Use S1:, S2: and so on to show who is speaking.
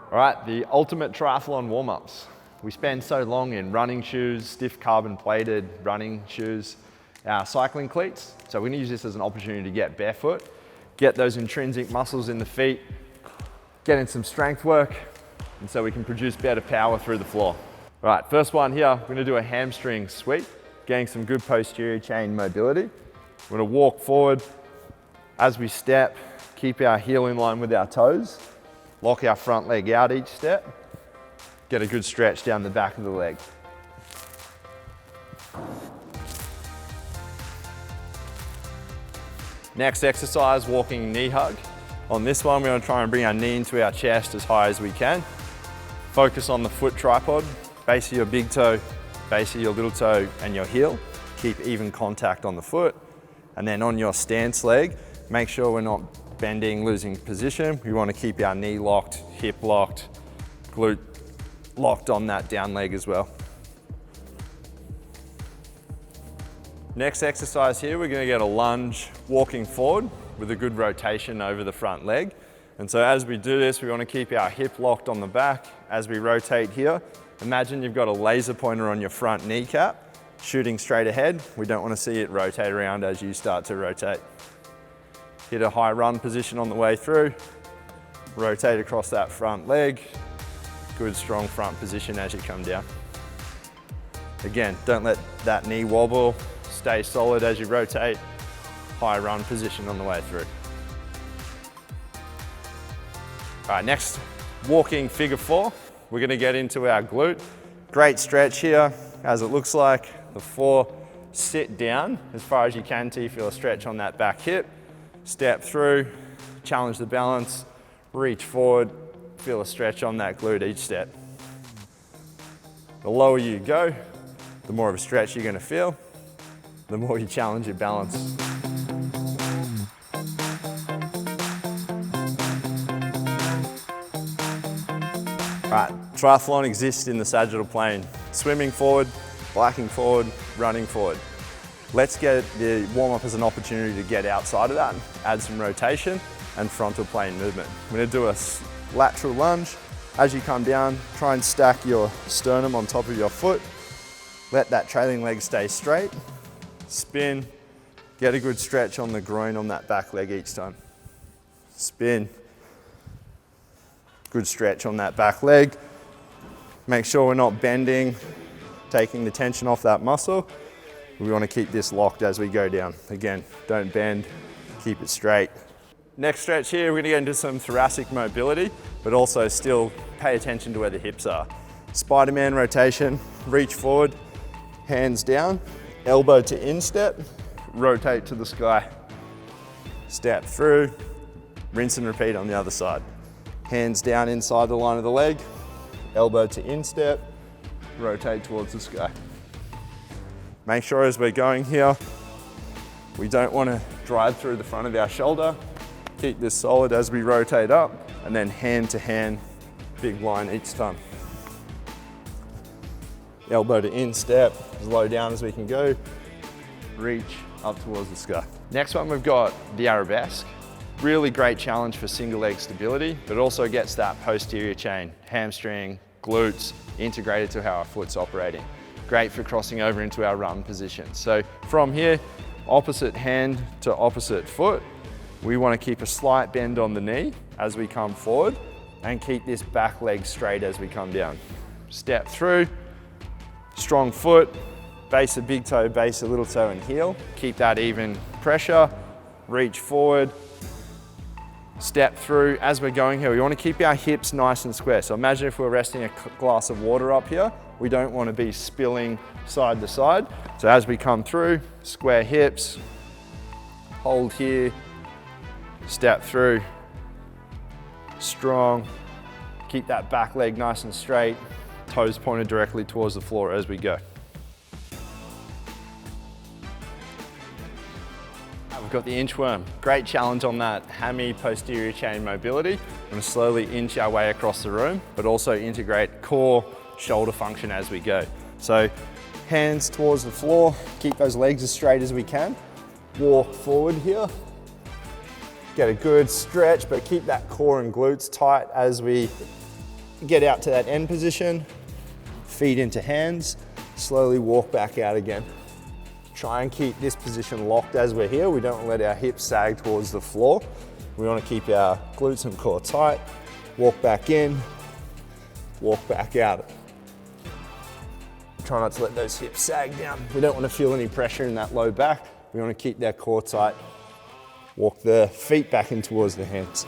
S1: All right, the ultimate triathlon warm-ups. We spend so long in running shoes, stiff carbon plated running shoes, our cycling cleats. So we're gonna use this as an opportunity to get barefoot, get those intrinsic muscles in the feet, get in some strength work, and so we can produce better power through the floor. All right, first one here, we're gonna do a hamstring sweep, getting some good posterior chain mobility. We're gonna walk forward. As we step, keep our heel in line with our toes. Lock our front leg out each step. Get a good stretch down the back of the leg. Next exercise, walking knee hug. On this one, we're gonna try and bring our knee into our chest as high as we can. Focus on the foot tripod, base of your big toe, base of your little toe, and your heel. Keep even contact on the foot. And then on your stance leg, make sure we're not bending, losing position. We want to keep our knee locked, hip locked, glute locked on that down leg as well. Next exercise here, we're going to get a lunge walking forward with a good rotation over the front leg. And so as we do this, we want to keep our hip locked on the back. As we rotate here, imagine you've got a laser pointer on your front kneecap, shooting straight ahead. We don't want to see it rotate around as you start to rotate. Hit a high run position on the way through, rotate across that front leg, good strong front position as you come down. Again, don't let that knee wobble, stay solid as you rotate, high run position on the way through. All right, next, walking figure four. We're gonna get into our glute. Great stretch here, as it looks like. The four, sit down as far as you can till you feel a stretch on that back hip. Step through, challenge the balance, reach forward, feel a stretch on that glute each step. The lower you go, the more of a stretch you're gonna feel, the more you challenge your balance. Right, triathlon exists in the sagittal plane. Swimming forward, biking forward, running forward. Let's get the warm-up as an opportunity to get outside of that, add some rotation and frontal plane movement. We're gonna do a lateral lunge. As you come down, try and stack your sternum on top of your foot. Let that trailing leg stay straight. Spin, get a good stretch on the groin on that back leg each time. Spin, good stretch on that back leg. Make sure we're not bending, taking the tension off that muscle. We want to keep this locked as we go down. Again, don't bend, keep it straight. Next stretch here, we're going to get into some thoracic mobility, but also still pay attention to where the hips are. Spider-Man rotation, reach forward, hands down, elbow to instep, rotate to the sky. Step through, rinse and repeat on the other side. Hands down inside the line of the leg, elbow to instep, rotate towards the sky. Make sure as we're going here, we don't want to drive through the front of our shoulder. Keep this solid as we rotate up, and then hand to hand, big line each time. Elbow to instep, as low down as we can go. Reach up towards the sky. Next one, we've got the arabesque. Really great challenge for single leg stability, but also gets that posterior chain, hamstring, glutes, integrated to how our foot's operating. Great for crossing over into our run position. So from here, opposite hand to opposite foot, we want to keep a slight bend on the knee as we come forward and keep this back leg straight as we come down. Step through, strong foot, base of big toe, base of little toe and heel. Keep that even pressure, reach forward, step through. As we're going here, we want to keep our hips nice and square. So imagine if we're resting a glass of water up here, we don't want to be spilling side to side. So as we come through, square hips, hold here, step through, strong, keep that back leg nice and straight, toes pointed directly towards the floor as we go. We've got the inchworm. Great challenge on that hammy posterior chain mobility. We're going to slowly inch our way across the room, but also integrate core, shoulder function as we go. So hands towards the floor, keep those legs as straight as we can. Walk forward here. Get a good stretch, but keep that core and glutes tight as we get out to that end position, feet into hands, slowly walk back out again. Try and keep this position locked as we're here. We don't let our hips sag towards the floor. We want to keep our glutes and core tight. Walk back in, walk back out. Try not to let those hips sag down. We don't want to feel any pressure in that low back. We want to keep that core tight. Walk the feet back in towards the hands.